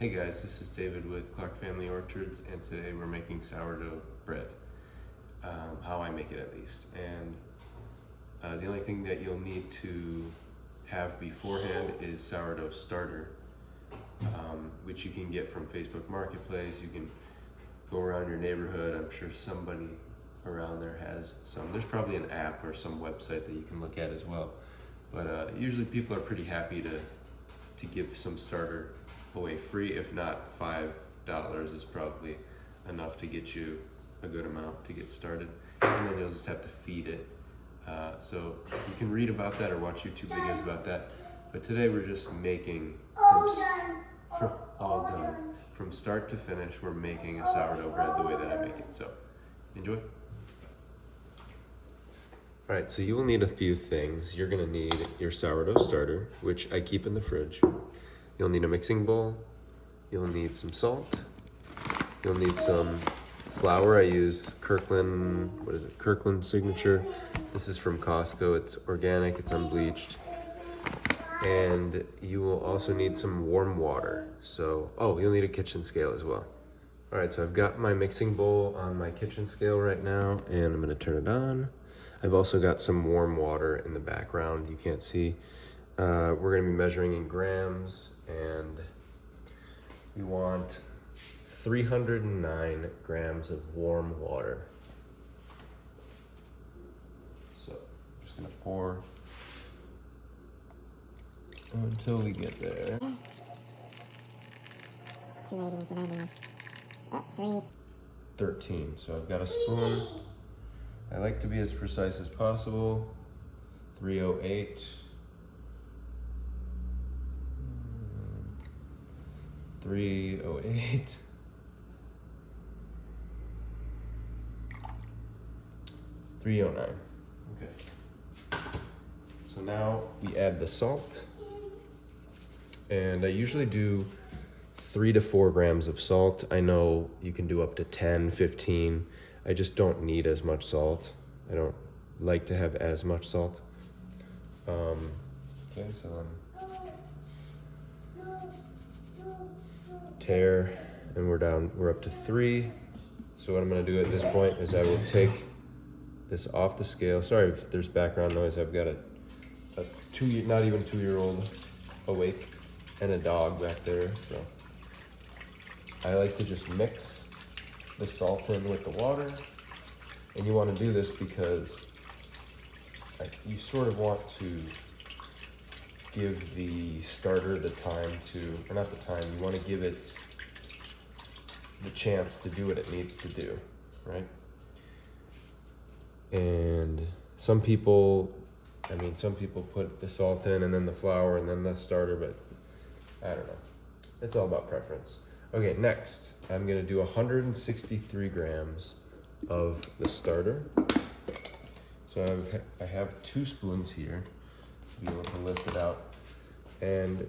Hey guys, this is David with Clark Family Orchards, and today we're making sourdough bread, how I make it at least. And the only thing that you'll need to have beforehand is sourdough starter, which you can get from Facebook Marketplace. You can go around your neighborhood. I'm sure somebody around there has some. There's probably an app or some website that you can look at as well. But usually people are pretty happy to give some starter away free. If not, $5 is probably enough to get you a good amount to get started, and then you'll just have to feed it. So you can read about that or watch YouTube videos about that, but today we're just making from start to finish. We're making a sourdough bread the way that I make it, so enjoy. All right, so you will need a few things. You're gonna need your sourdough starter, which I keep in the fridge. You'll need a mixing bowl. You'll need some salt. You'll need some flour. I use Kirkland Signature. This is from Costco. It's organic, it's unbleached. And you will also need some warm water. So, you'll need a kitchen scale as well. All right, so I've got my mixing bowl on my kitchen scale right now, and I'm gonna turn it on. I've also got some warm water in the background you can't see. We're gonna be measuring in grams, and we want 309 grams of warm water. So I'm just gonna pour until we get there. 280, 290, 13, so I've got a spoon. I like to be as precise as possible. 308. 308. 309. Okay. So now we add the salt. And I usually do 3 to 4 grams of salt. I know you can do up to 10, 15. I just don't need as much salt. I don't like to have as much salt. Okay, so tare, and we're up to 3. So what I'm gonna do at this point is I will take this off the scale. Sorry if there's background noise. I've got a not even 2-year-old awake and a dog back there. So I like to just mix the salt in with the water, and you want to do this because you sort of want to give the starter the time to, or not the time, you want to give it the chance to do what it needs to do, right? And some people put the salt in and then the flour and then the starter, but I don't know. It's all about preference. Okay, next, I'm gonna do 163 grams of the starter. So I have 2 spoons here to be able to lift it out. And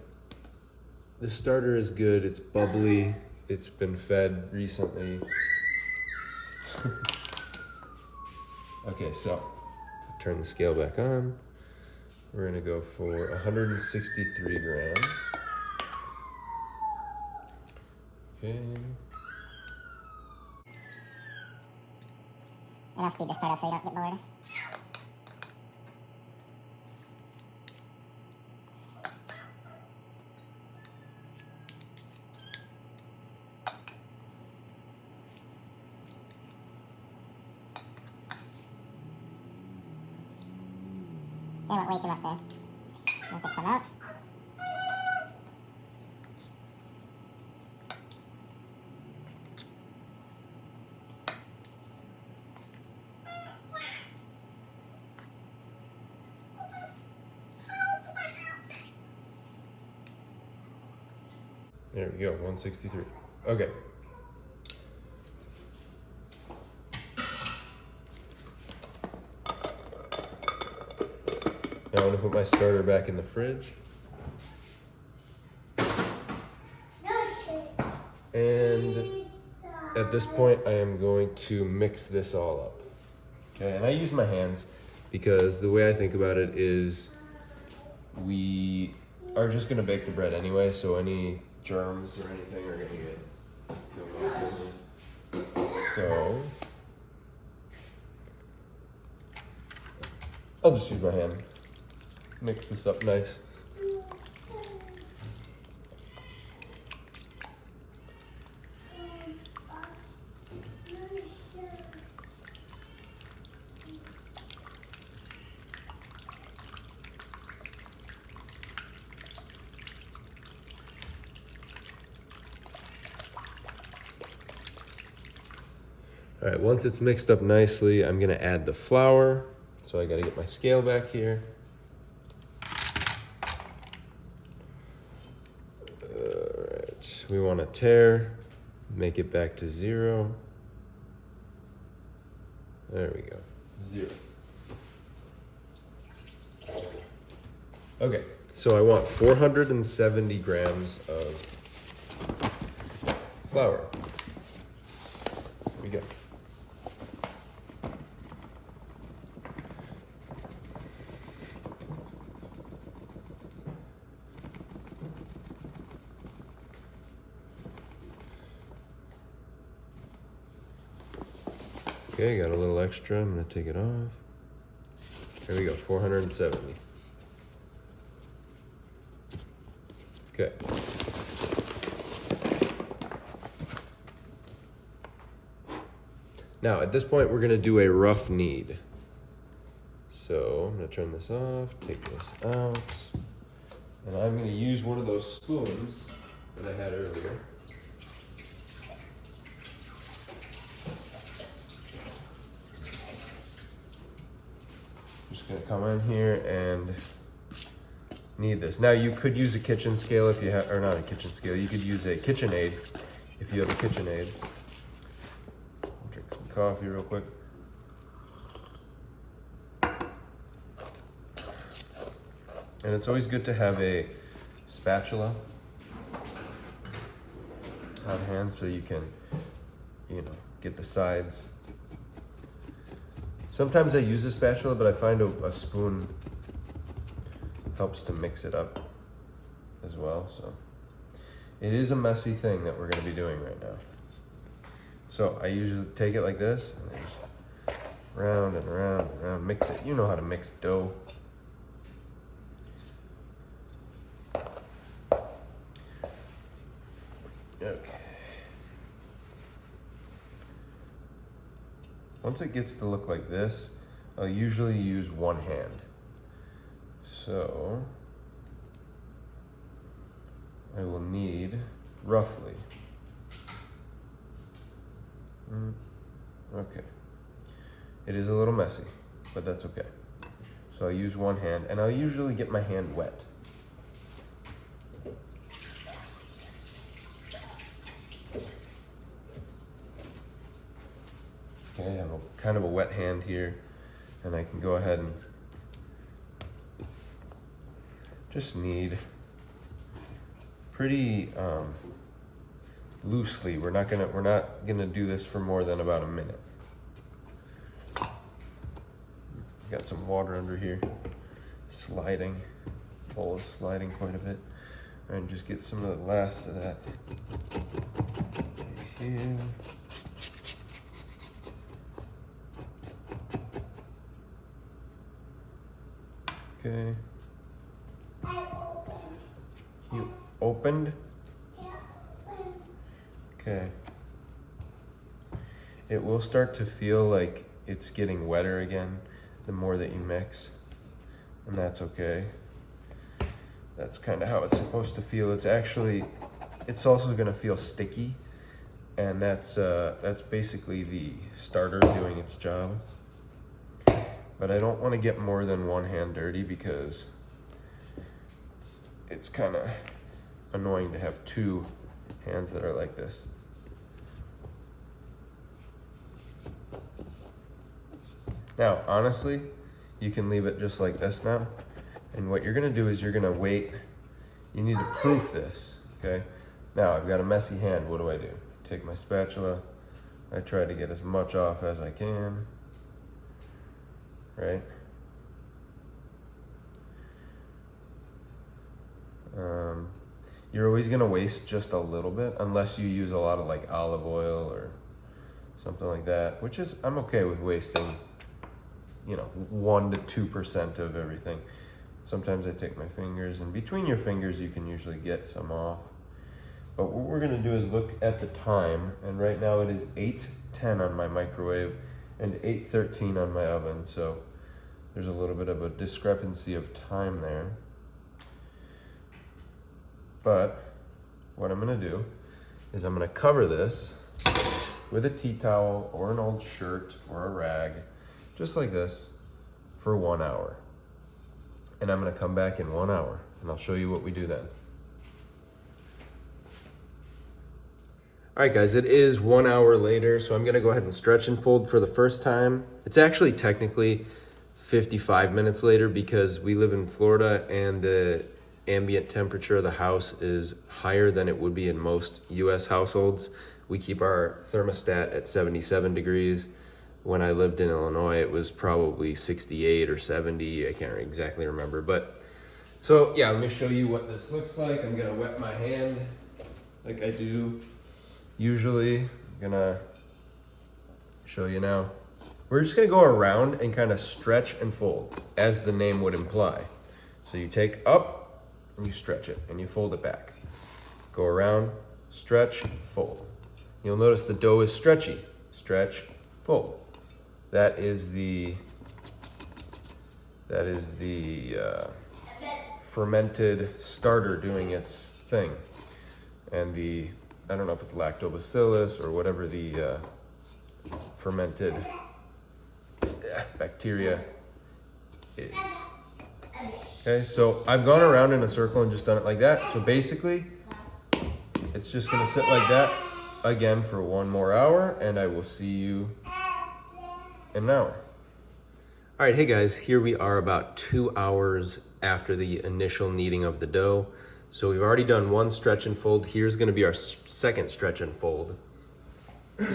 the starter is good, it's bubbly, it's been fed recently. Okay, so turn the scale back on. We're gonna go for 163 grams. Okay. And I'll speed this part up so you don't get bored. Okay, I went way too much there. I'll take some out. There we go, 163. Okay. Now I'm gonna put my starter back in the fridge. And at this point, I am going to mix this all up. Okay, and I use my hands because the way I think about it is we are just gonna bake the bread anyway, so any germs or anything are gonna get go off in here. So I'll just use my hand. Mix this up nice. All right, once it's mixed up nicely, I'm gonna add the flour. So I gotta get my scale back here. All right, we wanna tare, make it back to 0. There we go, 0. Okay, so I want 470 grams of flour. Here we go. Okay, got a little extra. I'm gonna take it off. There we go, 470. Okay. Now, at this point, we're gonna do a rough knead. So I'm gonna turn this off, take this out, and I'm gonna use one of those spoons that I had earlier. Just gonna come in here and knead this. Now you could use a kitchen scale if you have, or not a kitchen scale, you could use a KitchenAid if you have a KitchenAid. Drink some coffee real quick. And it's always good to have a spatula on hand so you can, you know, get the sides. Sometimes I use a spatula, but I find a spoon helps to mix it up as well. So it is a messy thing that we're gonna be doing right now. So I usually take it like this and then just round and round and round, mix it. You know how to mix dough. Okay. Once it gets to look like this, I'll usually use one hand. So I will need roughly, okay. It is a little messy, but that's okay. So I'll use one hand, and I'll usually get my hand wet. Okay, I have kind of a wet hand here, and I can go ahead and just knead pretty loosely. We're not gonna do this for more than about a minute. Got some water under here, sliding. Bowl is sliding quite a bit, and just get some of the last of that here. Okay. You opened? Okay. It will start to feel like it's getting wetter again the more that you mix, and that's okay. That's kind of how it's supposed to feel. It's also gonna feel sticky, and that's basically the starter doing its job. But I don't want to get more than one hand dirty because it's kind of annoying to have two hands that are like this. Now, honestly, you can leave it just like this now. And what you're gonna do is you're gonna wait. You need to proof this, okay? Now, I've got a messy hand, what do? Take my spatula, I try to get as much off as I can, right? you're always gonna waste just a little bit unless you use a lot of like olive oil or something like that, which is, I'm okay with wasting, 1 to 2% of everything. Sometimes I take my fingers, and between your fingers you can usually get some off. But what we're gonna do is look at the time, and right now it is 8:10 on my microwave and 8:13 on my oven, so there's a little bit of a discrepancy of time there. But what I'm gonna do is I'm gonna cover this with a tea towel or an old shirt or a rag, just like this, for 1 hour. And I'm gonna come back in 1 hour and I'll show you what we do then. All right guys, it is 1 hour later, so I'm gonna go ahead and stretch and fold for the first time. It's actually technically 55 minutes later because we live in Florida and the ambient temperature of the house is higher than it would be in most US households. We keep our thermostat at 77 degrees. When I lived in Illinois, it was probably 68 or 70. I can't exactly remember, but so yeah, let me show you what this looks like. I'm gonna wet my hand like I do usually. I'm gonna show you now. We're just gonna go around and kind of stretch and fold as the name would imply. So you take up and you stretch it and you fold it back. Go around, stretch, fold. You'll notice the dough is stretchy. Stretch, fold. That is the fermented starter doing its thing. And I don't know if it's lactobacillus or whatever the fermented bacteria is. Okay, so I've gone around in a circle and just done it like that. So basically, it's just gonna sit like that again for 1 more hour, and I will see you in an hour. All right, hey guys, here we are about 2 hours after the initial kneading of the dough. So we've already done 1 stretch and fold. Here's gonna be our second stretch and fold. Now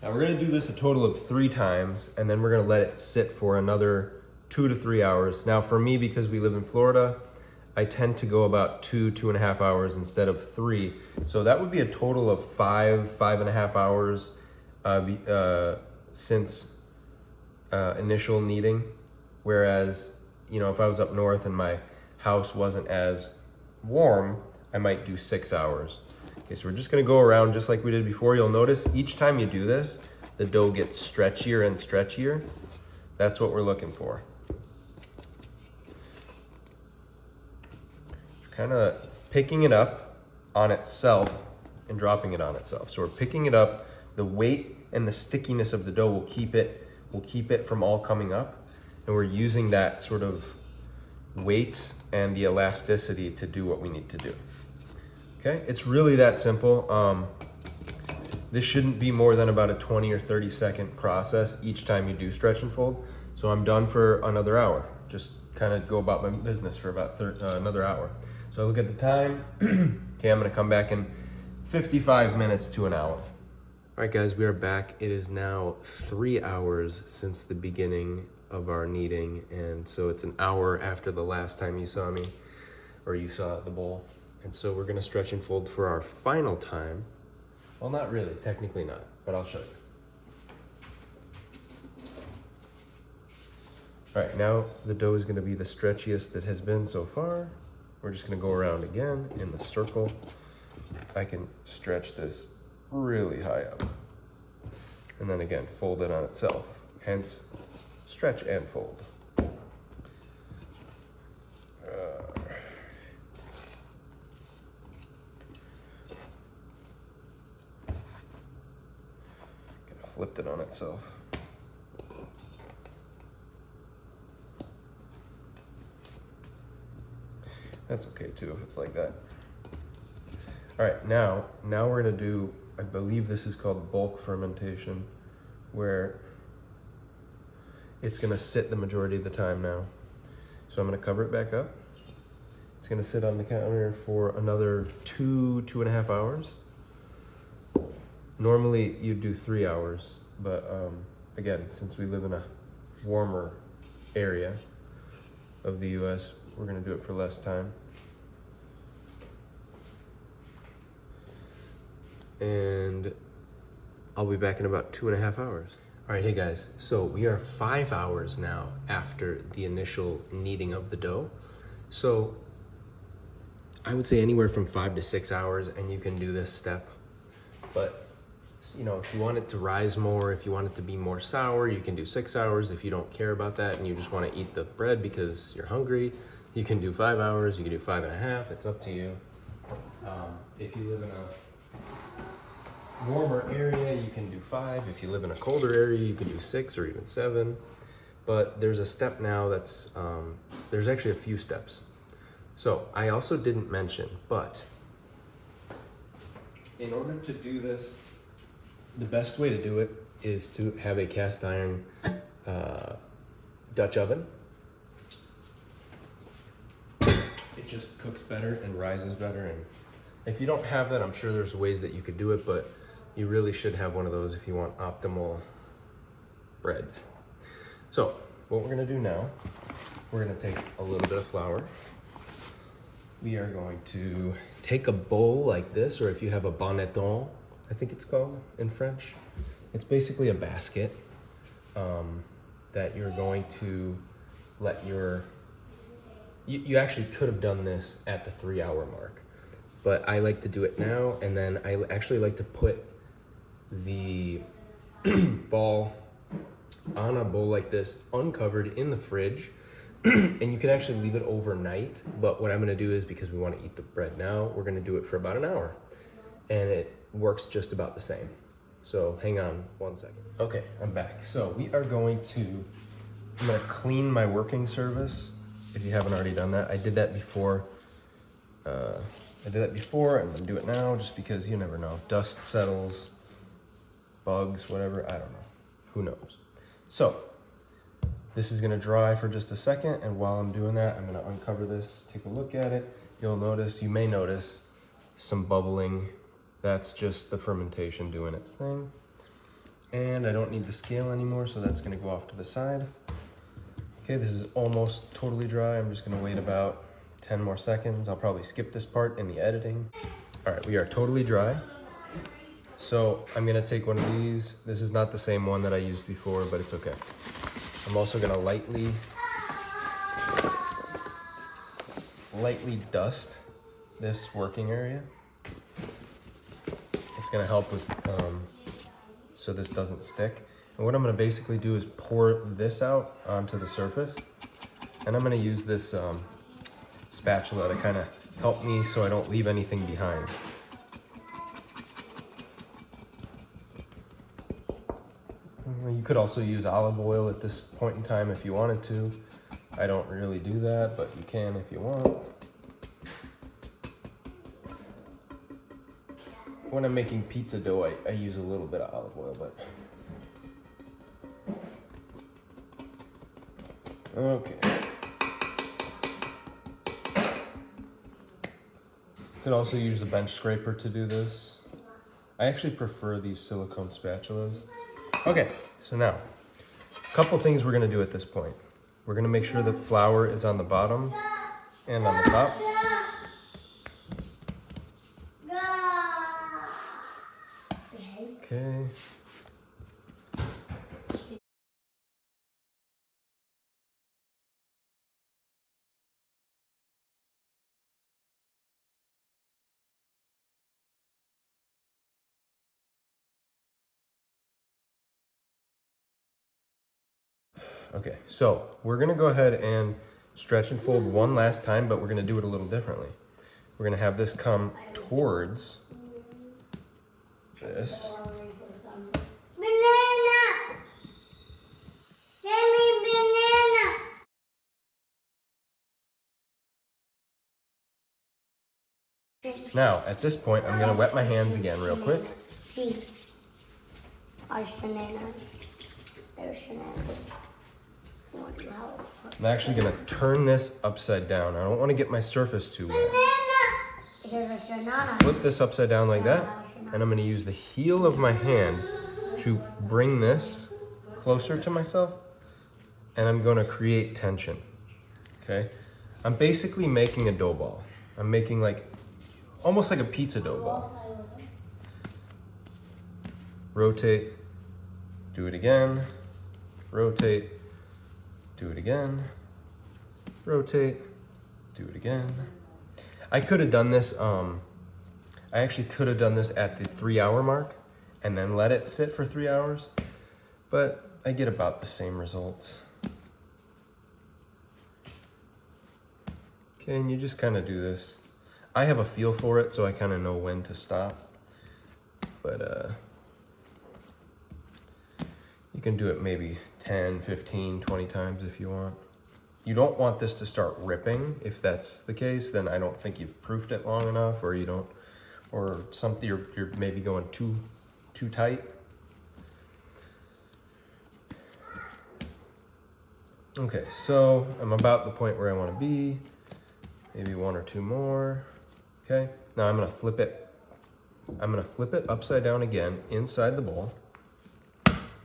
we're gonna do this a total of 3 times, and then we're gonna let it sit for another 2 to 3 hours. Now for me, because we live in Florida, I tend to go about 2.5 hours instead of 3. So that would be a total of 5.5 hours since initial kneading. Whereas, if I was up north and my house wasn't as warm, I might do 6 hours. Okay, so we're just gonna go around just like we did before. You'll notice each time you do this, the dough gets stretchier and stretchier. That's what we're looking for. Kind of picking it up on itself and dropping it on itself. So we're picking it up. The weight and the stickiness of the dough will keep it from all coming up, and we're using that sort of weight and the elasticity to do what we need to do. Okay, it's really that simple. This shouldn't be more than about a 20 or 30 second process each time you do stretch and fold. So I'm done for another hour. Just kind of go about my business for about another hour. So I look at the time. Okay, I'm gonna come back in 55 minutes to an hour. All right guys, we are back. It is now 3 hours since the beginning of our kneading, and so it's an hour after the last time you saw me, or you saw the bowl. And so we're gonna stretch and fold for our final time. Well, not really, technically not, but I'll show you. All right, now the dough is gonna be the stretchiest it has been so far. We're just gonna go around again in the circle. I can stretch this really high up. And then again, fold it on itself. Hence, stretch and fold. Flipped it on itself. That's okay too if it's like that. All right, now we're gonna do, I believe this is called bulk fermentation, where it's gonna sit the majority of the time now. So I'm gonna cover it back up. It's gonna sit on the counter for another 2.5 hours. Normally you'd do 3 hours, but again, since we live in a warmer area of the US, we're gonna do it for less time. and I'll be back in about 2.5 hours. All right, hey guys, so we are 5 hours now after the initial kneading of the dough. So I would say anywhere from 5 to 6 hours, and you can do this step. But you know, if you want it to rise more, if you want it to be more sour, you can do 6 hours. If you don't care about that and you just want to eat the bread because you're hungry, you can do 5 hours, you can do 5.5, it's up to you. If you live in a warmer area, you can do 5. If you live in a colder area, you can do 6 or even 7. But there's a step now that's, there's actually a few steps. So I also didn't mention, but in order to do this, the best way to do it is to have a cast iron Dutch oven. It just cooks better and rises better. And if you don't have that, I'm sure there's ways that you could do it, but you really should have one of those if you want optimal bread. So what we're gonna do now, we're gonna take a little bit of flour. We are going to take a bowl like this, or if you have a bonneton, I think it's called in French. It's basically a basket that you're going to let your, you actually could have done this at the 3 hour mark, but I like to do it now, and then I actually like to put the ball on a bowl like this, uncovered in the fridge, and you can actually leave it overnight. But what I'm gonna do is, because we wanna eat the bread now, we're gonna do it for about an hour, and it works just about the same. So hang on 1 second. Okay, I'm back. So we are going to, I'm gonna clean my working surface. If you haven't already done that, I did that before. I'm gonna do it now just because you never know. Dust settles, bugs, whatever, I don't know, who knows. So this is gonna dry for just a second, and while I'm doing that, I'm gonna uncover this, take a look at it. You may notice some bubbling. That's just the fermentation doing its thing. And I don't need the scale anymore, so that's gonna go off to the side. Okay, this is almost totally dry. I'm just gonna wait about 10 more seconds. I'll probably skip this part in the editing. All right, we are totally dry. So I'm gonna take one of these. This is not the same one that I used before, but it's okay. I'm also gonna lightly dust this working area. It's gonna help with, so this doesn't stick. And what I'm gonna basically do is pour this out onto the surface. And I'm gonna use this spatula to kind of help me so I don't leave anything behind. You could also use olive oil at this point in time if you wanted to. I don't really do that, but you can if you want. When I'm making pizza dough, I use a little bit of olive oil, but. Okay. You could also use a bench scraper to do this. I actually prefer these silicone spatulas. Okay, so now, a couple things we're gonna do at this point. We're gonna make sure the flour is on the bottom and on the top. Okay. Okay, so we're gonna go ahead and stretch and fold one last time, but we're gonna do it a little differently. We're gonna have this come towards this. Banana! Give me banana! Now, at this point, I'm gonna wet my hands again real quick. See, our bananas. There's bananas. I'm actually gonna turn this upside down. I don't wanna get my surface too wet. Here's a banana. Flip this upside down like that, and I'm gonna use the heel of my hand to bring this closer to myself, and I'm gonna create tension, okay? I'm basically making a dough ball. I'm making like, almost like a pizza dough ball. rotate, do it again, rotate, do it again, rotate, do it again. I could have done this, I actually could have done this at the 3-hour mark and then let it sit for 3 hours, but I get about the same results. Okay, and you just kind of do this. I have a feel for it, so I kind of know when to stop, but you can do it maybe 10, 15, 20 times if you want. You don't want this to start ripping. If that's the case, then I don't think you've proofed it long enough, or you don't, or something, you're maybe going too tight. Okay, so I'm about the point where I want to be. Maybe 1 or 2 more. Okay, now I'm gonna flip it. I'm gonna flip it upside down again inside the bowl,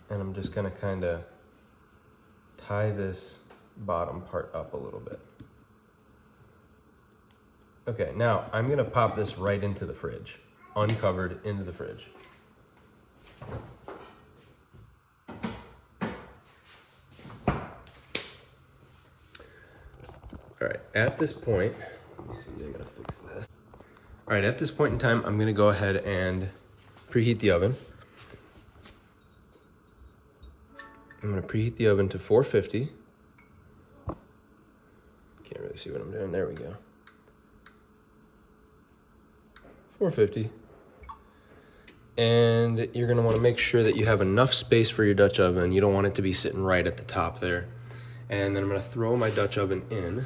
and I'm just gonna kind of tie this bottom part up a little bit. Okay, now I'm gonna pop this right into the fridge, uncovered into the fridge. All right, at this point, let me see, I gotta fix this. All right, at this point in time, I'm gonna go ahead and preheat the oven. I'm gonna preheat the oven to 450. Can't really see what I'm doing, there we go. 450. And you're gonna wanna make sure that you have enough space for your Dutch oven. You don't want it to be sitting right at the top there. And then I'm gonna throw my Dutch oven in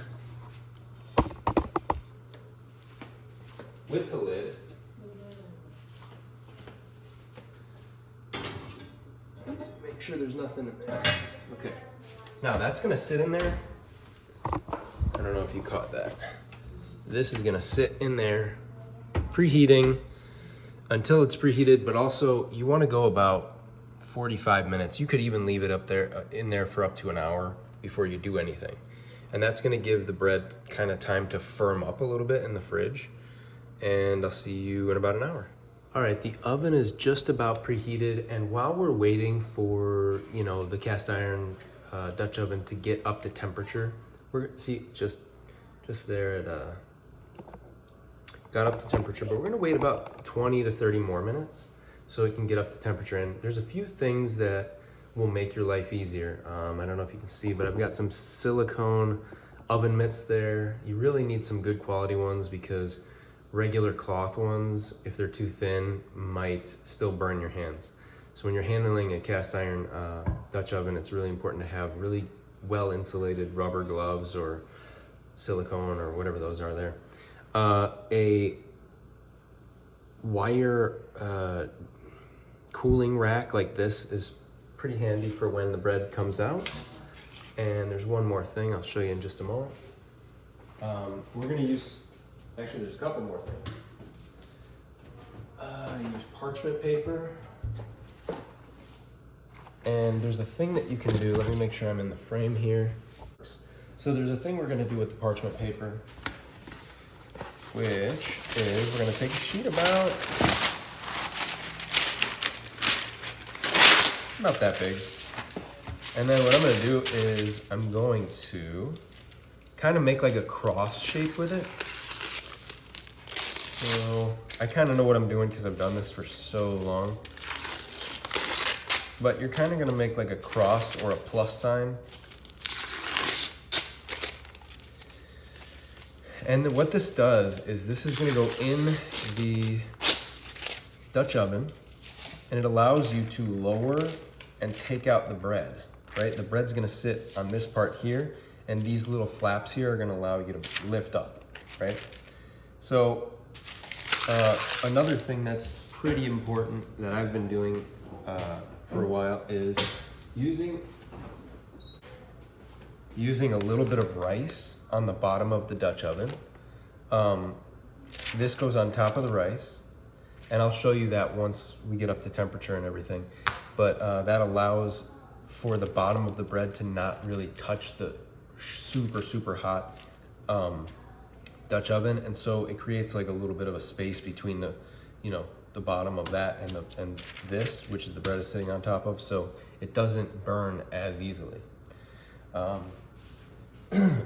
with the lid. Make sure there's nothing in there. Okay. Now that's gonna sit in there. I don't know if you caught that. This is gonna sit in there, preheating until it's preheated, but also you wanna go about 45 minutes. You could even leave it up there, in there for up to an hour before you do anything. And that's gonna give the bread kind of time to firm up a little bit in the fridge. And I'll see you in about an hour. All right, the oven is just about preheated, and while we're waiting for, you know, the cast iron Dutch oven to get up to temperature, we're see just there at got up to temperature, but we're gonna wait about 20 to 30 more minutes so it can get up to temperature. And there's a few things that will make your life easier. I don't know if you can see, but I've got some silicone oven mitts there. You really need some good quality ones, because regular cloth ones, if they're too thin, might still burn your hands. So when you're handling a cast iron Dutch oven, it's really important to have really well insulated rubber gloves or silicone or whatever those are there. A wire cooling rack like this is pretty handy for when the bread comes out. And there's one more thing I'll show you in just a moment. We're gonna use, actually there's a couple more things. Use parchment paper. And there's a thing that you can do, let me make sure I'm in the frame here. So there's a thing we're gonna do with the parchment paper, which is we're gonna take a sheet about that big. And then what I'm gonna do is I'm going to kind of make like a cross shape with it. So I kind of know what I'm doing because I've done this for so long. But you're kind of gonna make like a cross or a plus sign. And then what this does is this is gonna go in the Dutch oven, and it allows you to lower and take out the bread, right? The bread's gonna sit on this part here, and these little flaps here are gonna allow you to lift up, right? So another thing that's pretty important that I've been doing for a while is using a little bit of rice on the bottom of the Dutch oven. This goes on top of the rice, and I'll show you that once we get up to temperature and everything. But that allows for the bottom of the bread to not really touch the super hot Dutch oven, and so it creates like a little bit of a space between you know, the bottom of that and this, which is the bread is sitting on top of, so it doesn't burn as easily.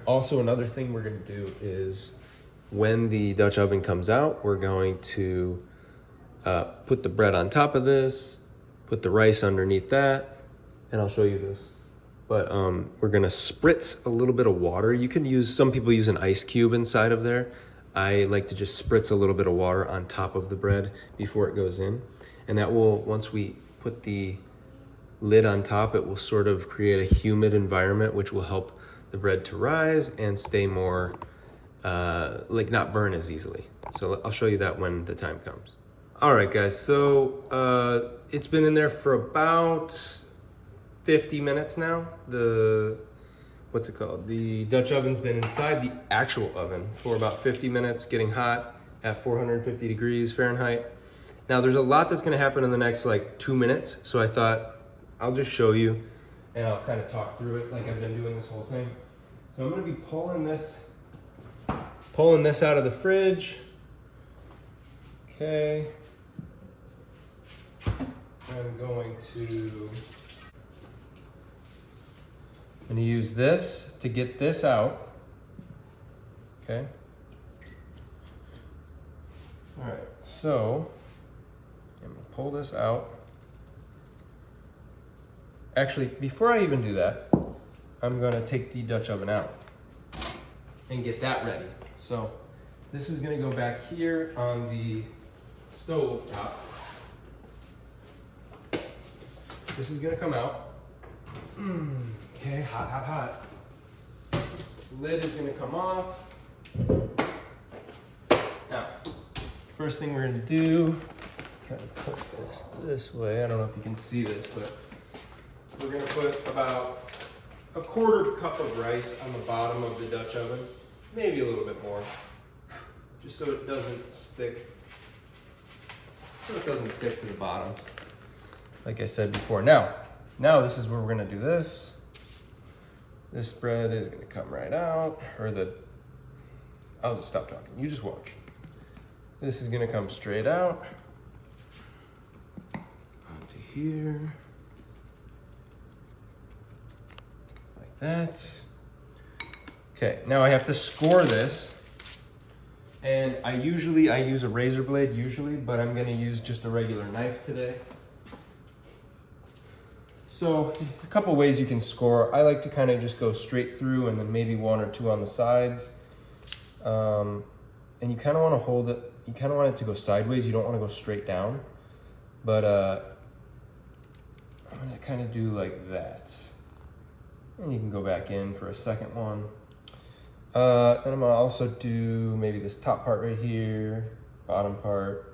Also, another thing we're gonna do is when the Dutch oven comes out, we're going to put the bread on top of this, put the rice underneath that, and I'll show you this. But we're gonna spritz a little bit of water. You can use, some people use an ice cube inside of there. I like to just spritz a little bit of water on top of the bread before it goes in. And that will, once we put the lid on top, it will sort of create a humid environment, which will help the bread to rise and stay more, like not burn as easily. So I'll show you that when the time comes. All right, guys, so it's been in there for about 50 minutes now. What's it called? The Dutch oven's been inside the actual oven for about 50 minutes, getting hot at 450 degrees Fahrenheit. Now there's a lot that's gonna happen in the next like 2 minutes, so I thought I'll just show you and I'll kind of talk through it like I've been doing this whole thing. So I'm gonna be pulling this out of the fridge. Okay. I'm going to use this to get this out. Okay. All right, so I'm gonna pull this out. Actually, before I even do that, I'm gonna take the Dutch oven out and get that ready. So this is gonna go back here on the stove top. This is gonna come out. Okay, hot, hot, hot. Lid is gonna come off. Now, first thing we're gonna do, try to put this way. I don't know if you can see this, but we're gonna put about a 1/4 cup of rice on the bottom of the Dutch oven, maybe a little bit more, just so it doesn't stick. So it doesn't stick to the bottom, like I said before. Now this is where we're gonna do this. This bread is gonna come right out, I'll just stop talking, you just watch. This is gonna come straight out onto here, like that. Okay, now I have to score this. And I use a razor blade usually, but I'm gonna use just a regular knife today. So a couple ways you can score. I like to kind of just go straight through and then maybe 1 or 2 on the sides. And you kind of want to hold it, you kind of want it to go sideways. You don't want to go straight down. But I'm gonna kind of do like that. And you can go back in for a second one. Then I'm gonna also do maybe this top part right here, bottom part.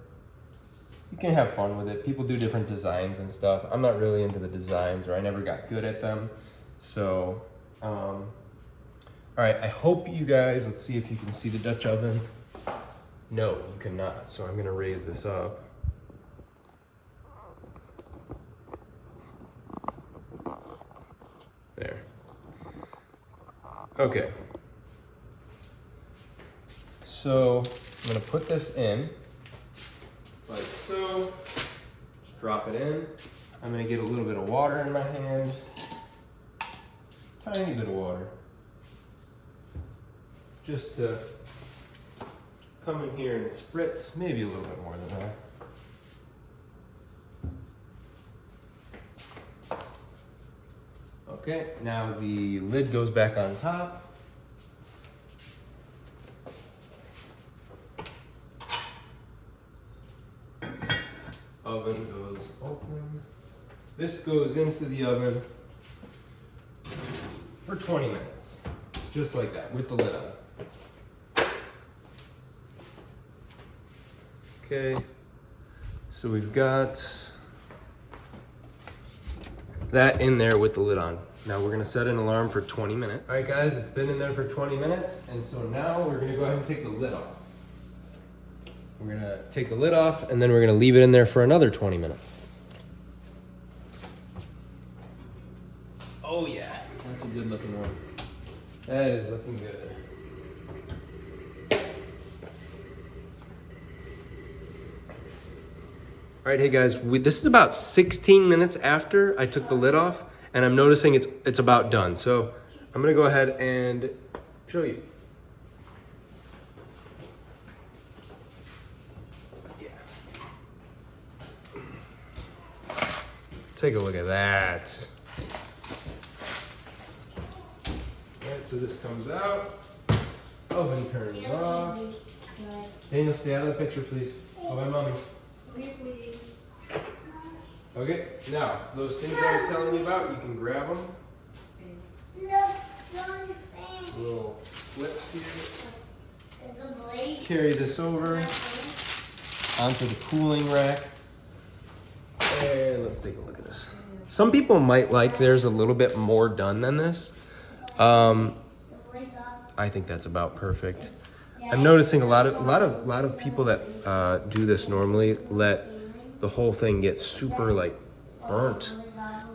You can have fun with it. People do different designs and stuff. I'm not really into the designs, or I never got good at them. So, all right, I hope you guys, let's see if you can see the Dutch oven. No, you cannot. So I'm gonna raise this up. There. Okay. So I'm gonna put this in, like so. Just drop it in. I'm gonna get a little bit of water in my hand. Tiny bit of water. Just to come in here and spritz, maybe a little bit more than that. Okay, now the lid goes back on top. Oven goes open. This goes into the oven for 20 minutes, just like that, with the lid on. Okay, so we've got that in there with the lid on. Now we're gonna set an alarm for 20 minutes. All right guys, it's been in there for 20 minutes, and so now we're gonna go ahead and take the lid off. We're gonna take the lid off, and then we're gonna leave it in there for another 20 minutes. Oh yeah, that's a good looking one. That is looking good. All right, hey guys, this is about 16 minutes after I took the lid off, and I'm noticing it's about done. So I'm gonna go ahead and show you. Yeah. Take a look at that. All right, so this comes out. Oven turns off. Daniel, stay out of the picture, please. Oh, my mommy. Okay, now, those things I was telling you about, you can grab them. Little slips here. Carry this over onto the cooling rack. And let's take a look at this. Some people might like theirs a little bit more done than this. I think that's about perfect. I'm noticing a lot of people that do this normally let the whole thing get super like burnt.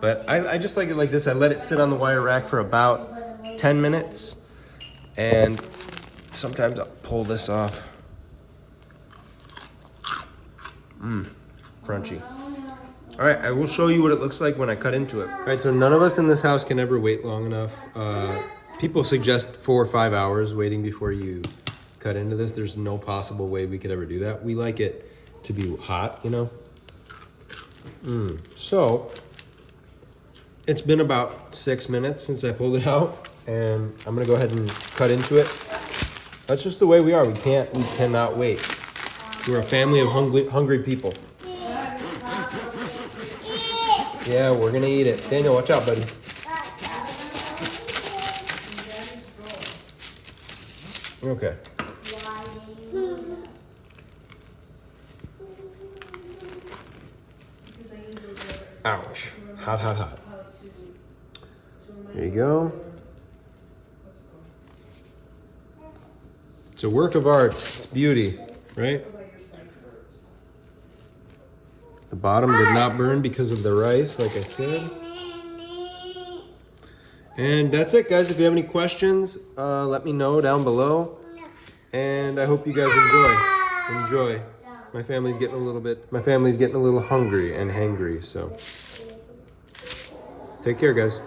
But I just like it like this. I let it sit on the wire rack for about 10 minutes. And sometimes I'll pull this off. Crunchy. All right, I will show you what it looks like when I cut into it. All right, so none of us in this house can ever wait long enough. People suggest 4 or 5 hours waiting before you cut into this. There's no possible way we could ever do that. We like it to be hot, you know? So, it's been about 6 minutes since I pulled it out, and I'm gonna go ahead and cut into it. That's just the way we are. We cannot wait. We're a family of hungry people. Yeah, we're gonna eat it. Daniel, watch out, buddy. Okay. Ouch. Hot, hot, hot. There you go. It's a work of art. It's beauty, right? The bottom did not burn because of the rice, like I said. And that's it, guys. If you have any questions, let me know down below. And I hope you guys enjoy. My family's getting a little hungry and hangry, so take care, guys.